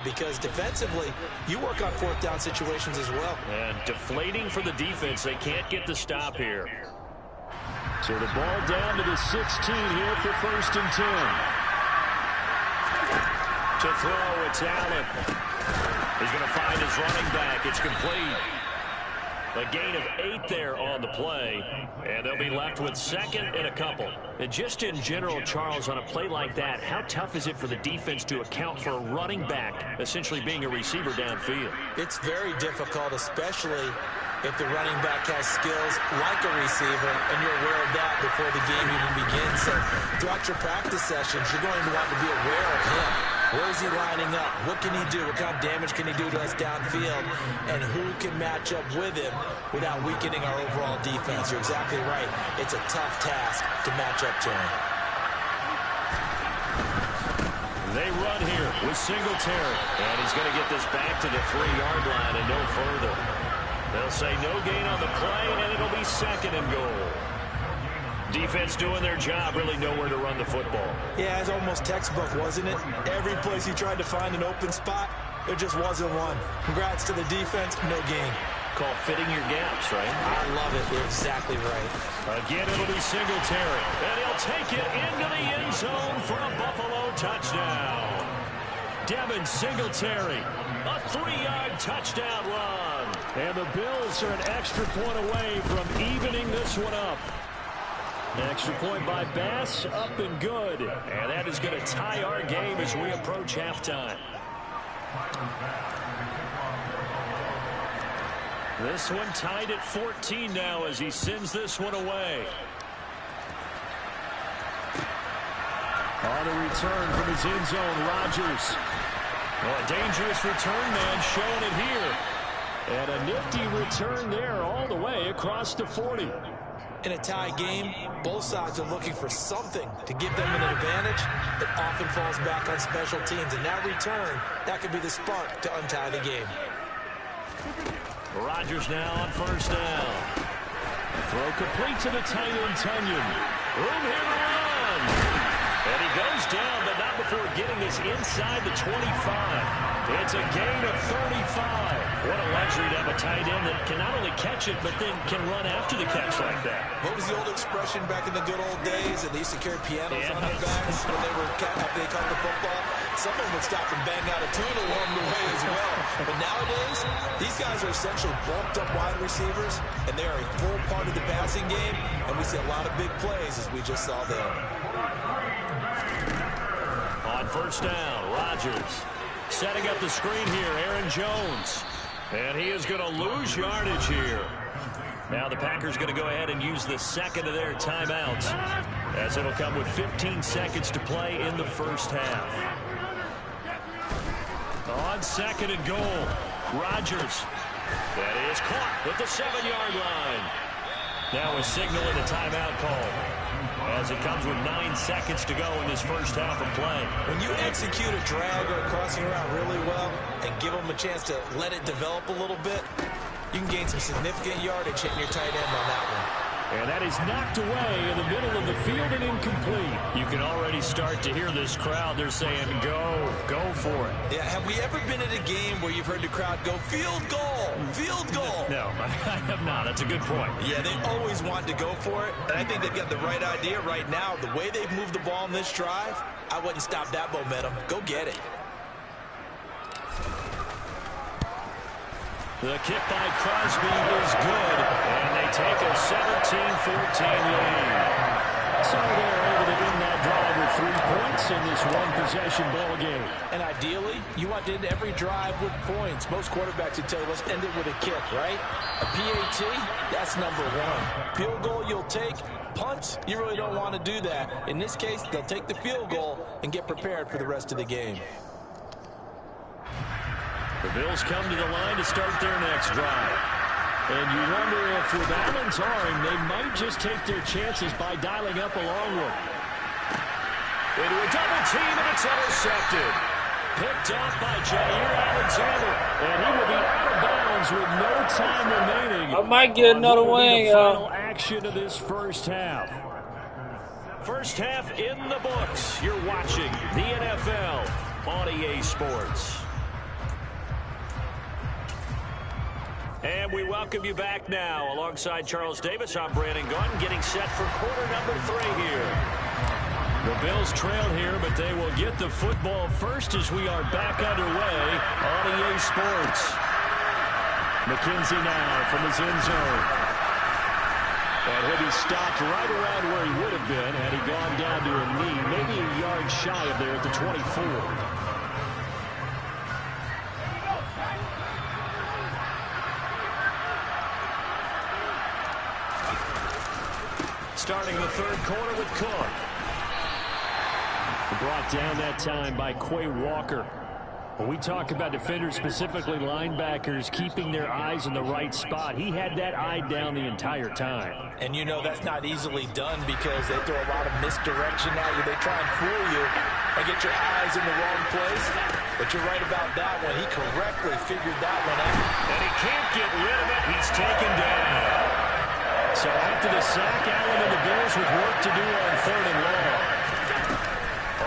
Because defensively, you work on fourth down situations as well. And deflating for the defense. They can't get the stop here. So the ball down to the 16 here for 1st and 10. To throw, it's Allen. He's going to find his running back. It's complete. A gain of 8 there on the play. And they'll be left with 2nd and a couple. And just in general, Charles, on a play like that, how tough is it for the defense to account for a running back essentially being a receiver downfield? It's very difficult, especially if the running back has skills like a receiver, and you're aware of that before the game even begins. So throughout your practice sessions, you're going to want to be aware of him. Where is he lining up? What can he do? What kind of damage can he do to us downfield? And who can match up with him without weakening our overall defense? You're exactly right. It's a tough task to match up to him. They run here with Singletary. And he's going to get this back to the 3-yard line and no further. They'll say no gain on the play, and it'll be 2nd and goal. Defense doing their job, really nowhere to run the football. Yeah, it's almost textbook, wasn't it? Every place he tried to find an open spot, there just wasn't one. Congrats to the defense, no gain. Call fitting your gaps, right? I love it. You're exactly right. Again, it'll be Singletary. And he'll take it into the end zone for a Buffalo touchdown. Devin Singletary, a 3-yard touchdown run. And the Bills are an extra point away from evening this one up. Extra point by Bass, up and good. And that is going to tie our game as we approach halftime. This one tied at 14 now as he sends this one away. On a return from his end zone, Rodgers. Well, a dangerous return man showing it here. And a nifty return there all the way across the 40. In a tie game, both sides are looking for something to give them an advantage. It often falls back on special teams, and that return, that could be the spark to untie the game. Rodgers now on 1st down. Throw complete to the tight end, Tunyon. Room here to run. And he goes down, but not before getting this inside the 25. It's a gain of 35. What a luxury to have a tight end that can not only catch it, but then can run after the catch like that. What was the old expression back in the good old days? And they used to carry pianos on their backs when they caught the football. Someone would stop and bang out a tune along the way as well. But nowadays, these guys are essentially bulked up wide receivers, and they are a full part of the passing game, and we see a lot of big plays as we just saw there. On 1st down, Rodgers setting up the screen here, Aaron Jones. And he is going to lose yardage here. Now the Packers going to go ahead and use the 2nd of their timeouts, as it'll come with 15 seconds to play in the 1st half. On 2nd and goal, Rodgers. That is caught at the 7-yard line. Now a signal in the timeout call, as it comes with 9 seconds to go in this 1st half of play. When you execute a drag or a crossing route really well and give them a chance to let it develop a little bit, you can gain some significant yardage hitting your tight end on that one. And that is knocked away in the middle of the field and incomplete. You can already start to hear this crowd. They're saying, go for it. Yeah, have we ever been at a game where you've heard the crowd go, field goal, field goal? No, I have not. That's a good point. Yeah, they always want to go for it, and I think they've got the right idea right now. The way they've moved the ball in this drive, I wouldn't stop that momentum. Go get it. The kick by Crosby is good, and they take a 17-14 lead. So they're able to end that drive with 3 points in this one-possession ball game. And ideally, you want to end every drive with points. Most quarterbacks would tell you, let's end it with a kick, right? A PAT, that's number 1. Field goal you'll take. Punts, you really don't want to do that. In this case, they'll take the field goal and get prepared for the rest of the game. The Bills come to the line to start their next drive. And you wonder if with Allen's arm, they might just take their chances by dialing up a long one. Into a double team, and it's intercepted. Picked off by Jair Alexander. And he will be out of bounds with no time remaining. I might get another wing, y'all. Final action of this 1st half. 1st half in the books. You're watching the NFL on EA Sports. And we welcome you back now. Alongside Charles Davis, I'm Brandon Gunn, getting set for quarter number 3 here. The Bills trail here, but they will get the football first as we are back underway on EA Sports. McKenzie now from his end zone. And he'll be stopped right around where he would have been had he gone down to a knee, maybe a yard shy of there at the 24. Starting the third quarter with Cook. Brought down that time by Quay Walker. When we talk about defenders, specifically linebackers, keeping their eyes in the right spot, he had that eye down the entire time. And you know that's not easily done because they throw a lot of misdirection at you. They try and fool you and get your eyes in the wrong place. But you're right about that one. He correctly figured that one out. And he can't get rid of it. He's taken down. So after the sack, Allen and the Bills with work to do on 3rd and long.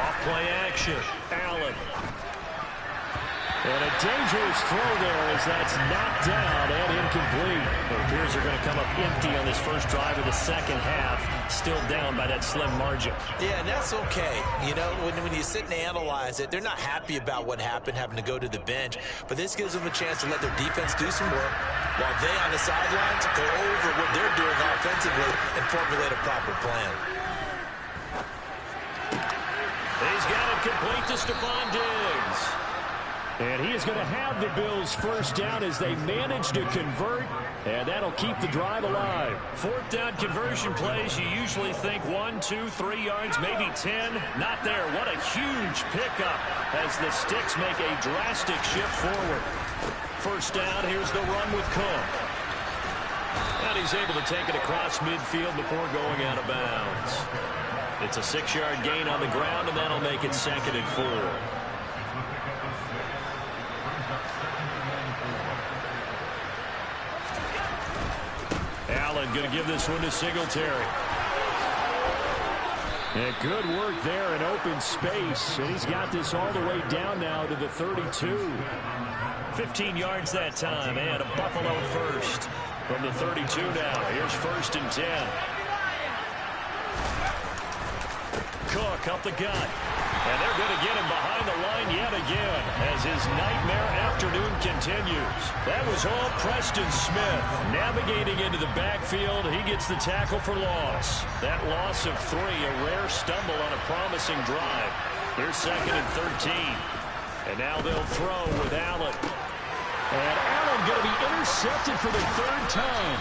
Off play action. Allen. And a dangerous throw there as that's knocked down and incomplete. It appears they're going to come up empty on this first drive of the second half. Still down by that slim margin. Yeah, and that's okay. You know, when you sit and analyze it, they're not happy about what happened, having to go to the bench. But this gives them a chance to let their defense do some work while they on the sidelines go over what they're doing offensively and formulate a proper plan. He's got it complete to Stephon Diggs. And he is going to have the Bills first down as they manage to convert, and that'll keep the drive alive. 4th down conversion plays, you usually think 1, 2, 3 yards, maybe 10. Not there. What a huge pickup as the sticks make a drastic shift forward. First down, here's the run with Cook. And he's able to take it across midfield before going out of bounds. It's a 6-yard gain on the ground, and that'll make it 2nd and 4. Allen going to give this one to Singletary. And good work there in open space. And he's got this all the way down now to the 32. 15 yards that time, and a Buffalo first. From the 32 now, here's 1st and 10. Cook up the gut. And they're going to get him behind the line yet again as his nightmare afternoon continues. That was all Preston Smith navigating into the backfield. He gets the tackle for loss. That loss of 3, a rare stumble on a promising drive. Here's 2nd and 13. And now they'll throw with Allen. And Allen going to be intercepted for the 3rd time.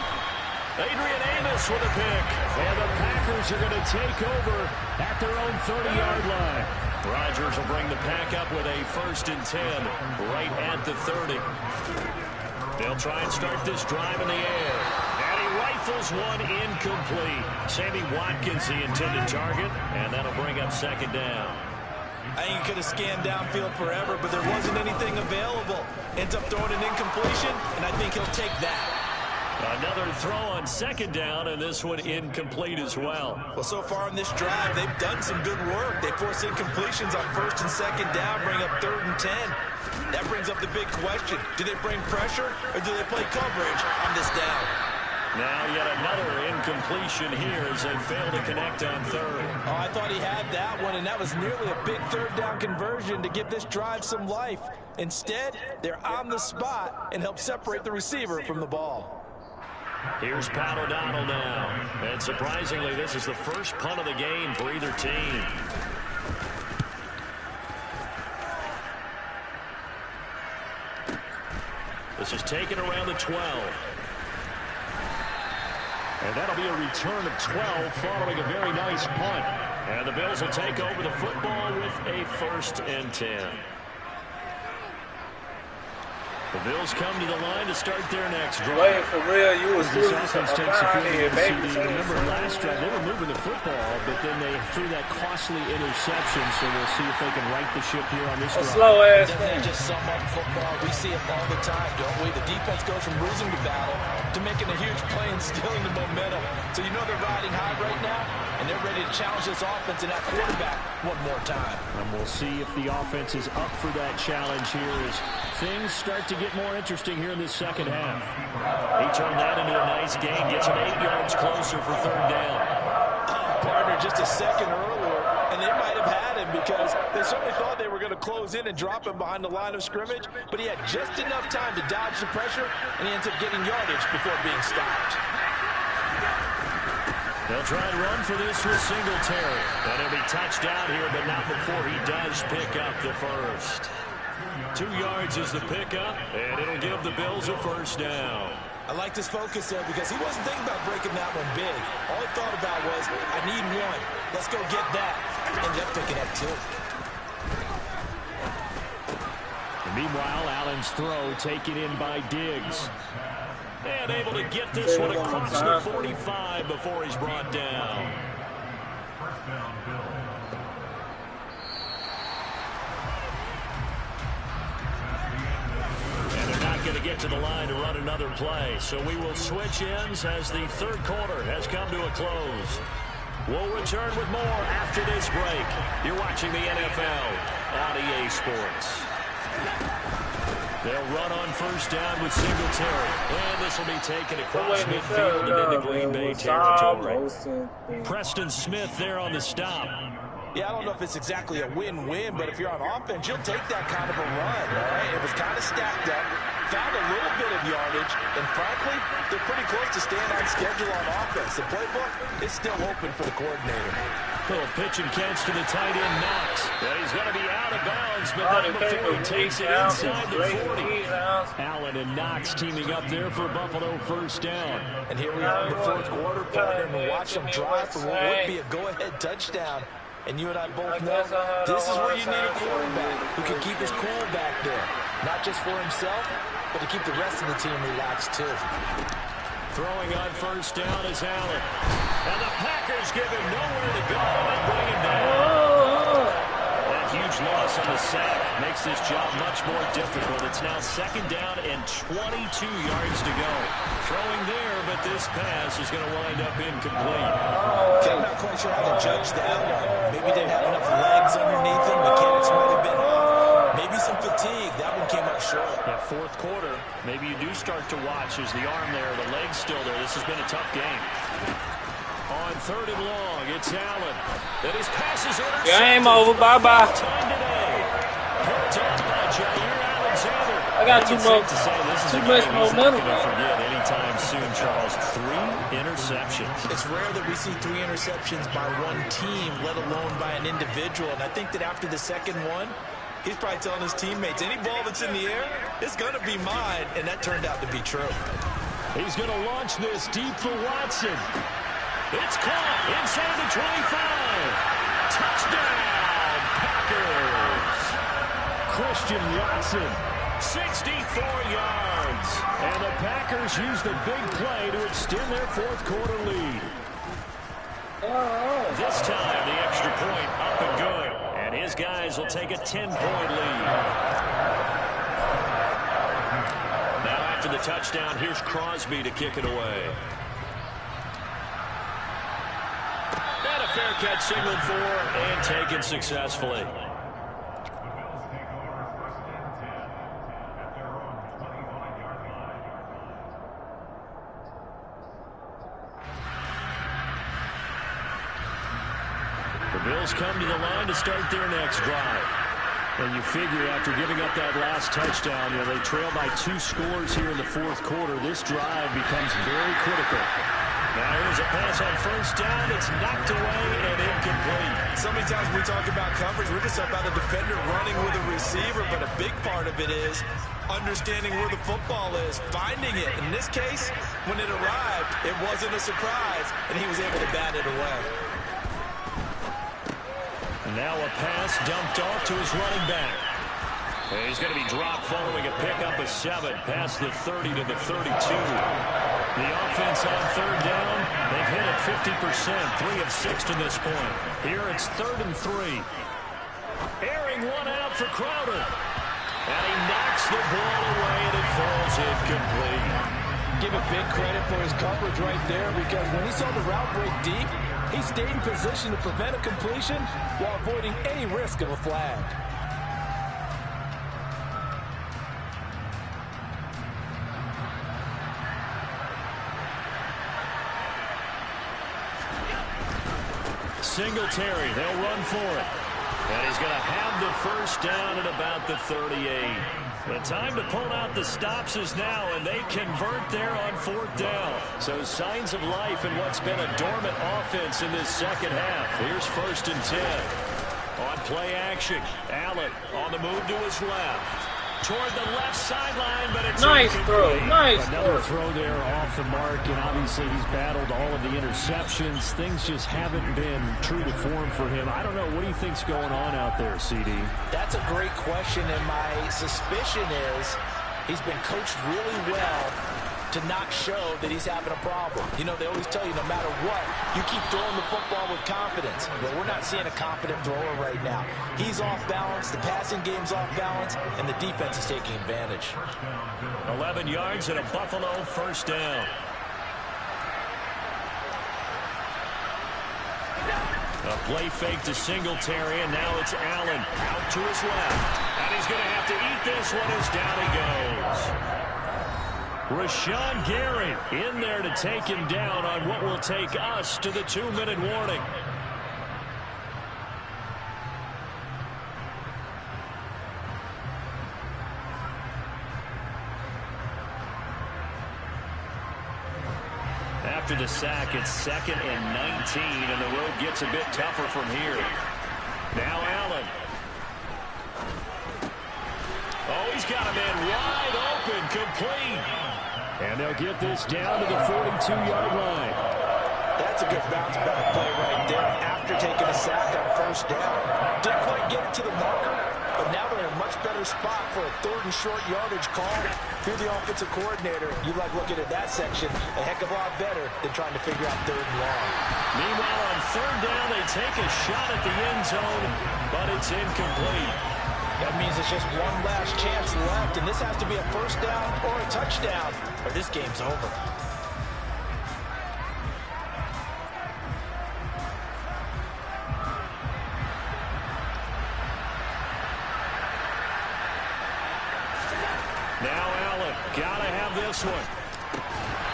Adrian Amos with a pick. And the Packers are going to take over at their own 30-yard line. Rodgers will bring the pack up with a 1st and 10 right at the 30. They'll try and start this drive in the air. And he rifles one incomplete. Sammy Watkins, the intended target, and that'll bring up 2nd down. I think he could have scanned downfield forever, but there wasn't anything available. Ends up throwing an incompletion, and I think he'll take that. Another throw on 2nd down, and this one incomplete as well. Well, so far in this drive, they've done some good work. They force incompletions on 1st and 2nd down, bring up 3rd and 10. That brings up the big question. Do they bring pressure, or do they play coverage on this down? Now yet another incompletion here as they fail to connect on 3rd. Oh, I thought he had that one, and that was nearly a big 3rd down conversion to give this drive some life. Instead, they're on the spot and help separate the receiver from the ball. Here's Pat O'Donnell now. And surprisingly, this is the first punt of the game for either team. This is taken around the 12. And that'll be a return of 12 following a very nice punt. And the Bills will take over the football with a 1st and 10. The Bills come to the line to start their next drive. Wait, for real, you was This doing offense some takes a field goal baby. CD. Remember last drive, they were moving the football, but then they threw that costly interception, so we'll see if they can right the ship here on this A drive. slow ass Doesn't thing. it just sum up football? We see it all the time, don't we? The defense goes from losing the battle to making a huge play and stealing the momentum. So you know they're riding high right now, and they're ready to challenge this offense and that quarterback one more time. And we'll see if the offense is up for that challenge here as things start to get more interesting here in this second half. He turned that into a nice gain, gets him 8 yards closer for third down. Partner just a second earlier, and they might have had him because they certainly thought they were going to close in and drop him behind the line of scrimmage, but he had just enough time to dodge the pressure, and he ends up getting yardage before being stopped. They'll try and run for this with Singletary. And he'll be touched down here, but not before he does pick up the first. 2 yards is the pickup, and it'll give the Bills a first down. I like this focus there because he wasn't thinking about breaking that one big. All he thought about was, I need one. Let's go get that. Ended up picking up 2. And meanwhile, Allen's throw taken in by Diggs. And able to get this one across the 45 before he's brought down. And they're not going to get to the line to run another play. So we will switch ends as the third quarter has come to a close. We'll return with more after this break. You're watching the NFL on EA Sports. They'll run on first down with Singletary. And this will be taken across midfield and into Green Bay territory. Preston Smith there on the stop. Yeah, I don't know if it's exactly a win-win, but if you're on offense, you'll take that kind of a run, all right? It was kind of stacked up, found a little bit of yardage, and frankly, they're pretty close to staying on schedule on offense. The playbook is still open for the coordinator. Little pitch and catch to the tight end, Knox. But he's going to be out of bounds, but not before he takes it inside the 40. Allen and Knox teaming up there for Buffalo first down. And here we are in the fourth quarter, partner, and watch them drive for what would be a go-ahead touchdown. And you and I both know this is where you need a quarterback who can keep his cool back there. Not just for himself, but to keep the rest of the team relaxed too. Throwing on first down is Allen. And the Packers give him nowhere to go and bring him down. That huge loss on the sack makes this job much more difficult. It's now second down and 22 yards to go. Throwing there, but this pass is going to wind up incomplete. I'm not quite sure how to judge that one. Maybe didn't have enough legs underneath him. Mechanics might have been off. Maybe some fatigue. That one came up short. That fourth quarter, maybe you do start to watch as the arm there, the leg's still there. This has been a tough game. On third and long, it's Allen. That his pass is intercepted. Game over. Bye-bye. Time today. Picked up by Jair Alexander. I got too much momentum. Not going to forget anytime soon, Charles. 3 interceptions. It's rare that we see 3 interceptions by one team, let alone by an individual. And I think that after the second one, he's probably telling his teammates, any ball that's in the air is going to be mine. And that turned out to be true. He's going to launch this deep for Watson. It's caught inside the 25. Touchdown, Packers. Christian Watson, 64 yards. And the Packers use the big play to extend their fourth quarter lead. This time, the extra point up and good. And his guys will take a 10-point lead. Now after the touchdown, here's Crosby to kick it away. And a fair catch signaled for and taken successfully. The Bills come to the line to start their next drive. And you figure after giving up that last touchdown, they trail by 2 scores here in the fourth quarter. This drive becomes very critical. Now here's a pass on first down. It's knocked away and incomplete. So many times when we talk about coverage, we're just about a defender running with a receiver, but a big part of it is understanding where the football is, finding it. In this case, when it arrived, it wasn't a surprise, and he was able to bat it away. And now a pass dumped off to his running back. And he's going to be dropped following a pickup of 7 past the 30 to the 32. The offense on third down, they've hit it 50%, 3 of 6 to this point. Here it's 3rd and 3. Airing one out for Crowder. And he knocks the ball away and it falls incomplete. Give it big credit for his coverage right there because when he saw the route break deep, he stayed in position to prevent a completion while avoiding any risk of a flag. Singletary. They'll run for it. And he's going to have the first down at about the 38. The time to pull out the stops is now, and they convert there on 4th down. So signs of life in what's been a dormant offense in this second half. Here's 1st and 10. On play action, Allen on the move to his left. Toward the left sideline, but it's nice throw. Nice Another throw there off the mark, and obviously he's battled all of the interceptions. Things just haven't been true to form for him. I don't know. What do you think's going on out there, CD? That's a great question, and my suspicion is he's been coached really well to not show that he's having a problem. You know, they always tell you no matter what, you keep throwing the football with confidence. But we're not seeing a confident thrower right now. He's off balance, the passing game's off balance, and the defense is taking advantage. 11 yards and a Buffalo first down. A play fake to Singletary, and now it's Allen out to his left. And he's going to have to eat this one as down he goes. Rashawn Gary in there to take him down on what will take us to the 2-minute warning. After the sack, it's 2nd and 19, and the road gets a bit tougher from here. Now Allen. Oh, he's got a man wide open, complete. And they'll get this down to the 42-yard line. That's a good bounce back play right there after taking a sack on 1st down. Didn't quite get it to the marker, but now they're in a much better spot for a 3rd and short yardage call. If you're the offensive coordinator, you like looking at that section a heck of a lot better than trying to figure out 3rd and long. Meanwhile, on 3rd down, they take a shot at the end zone, but it's incomplete. That means it's just one last chance left, and this has to be a 1st down or a touchdown, or this game's over. Now Allen, gotta have this one.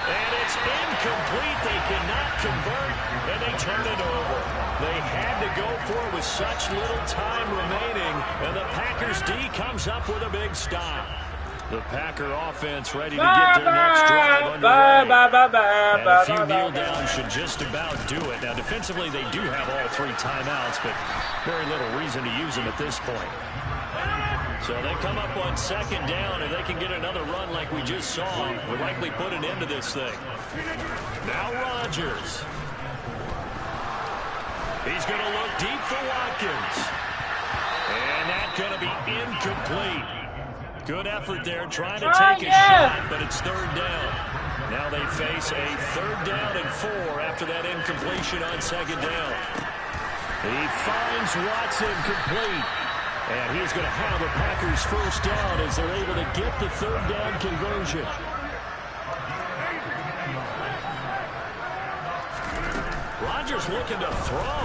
And it's incomplete. They cannot convert, and they turn it over. They had to go for it with such little time remaining, and the Packers D comes up with a big stop. The Packer offense ready to get their next drive underway. And a few kneel downs should just about do it. Now, defensively, they do have all 3 timeouts, but very little reason to use them at this point. So they come up on 2nd down, and they can get another run like we just saw. We'll likely put an end to this thing. Now Rodgers. He's going to look deep for Watkins. And that's going to be incomplete. Good effort there trying to take a shot, but it's 3rd down. Now they face a 3rd down and 4 after that incompletion on 2nd down. He finds Watson complete. And he's going to have the Packers first down as they're able to get the 3rd down conversion. Rodgers looking to throw.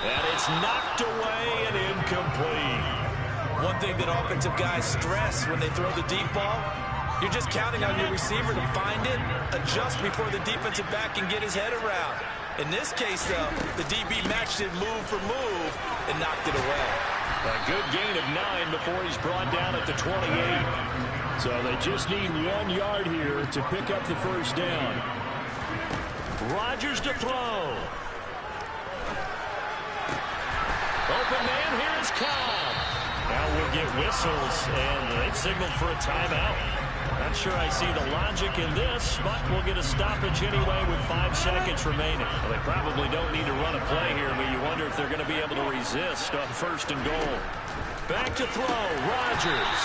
And it's knocked away and incomplete. One thing that offensive guys stress when they throw the deep ball, you're just counting on your receiver to find it, adjust before the defensive back can get his head around. In this case, though, the DB matched it move for move and knocked it away. A good gain of 9 before he's brought down at the 28. So they just need 1 yard here to pick up the first down. Rodgers to throw. Open man, here is Cobb. Now we'll get whistles, and they've signaled for a timeout. Not sure I see the logic in this, but we'll get a stoppage anyway with 5 seconds remaining. Well, they probably don't need to run a play here, but you wonder if they're going to be able to resist on 1st and goal. Back to throw, Rodgers.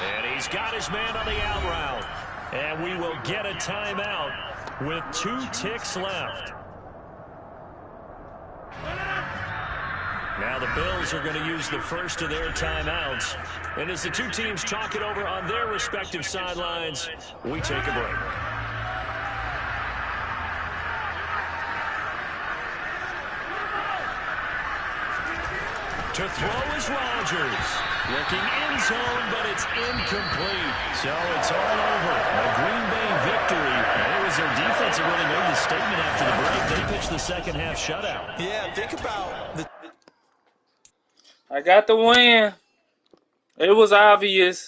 And he's got his man on the out route. And we will get a timeout with 2 ticks left. Now the Bills are going to use the first of their timeouts. And as the 2 teams talk it over on their respective sidelines, we take a break. To throw is Rodgers. Looking end zone, but it's incomplete. So it's all over. A Green Bay victory. And it was their defensive the second half shutout. Yeah, think about the I got the win. It was obvious.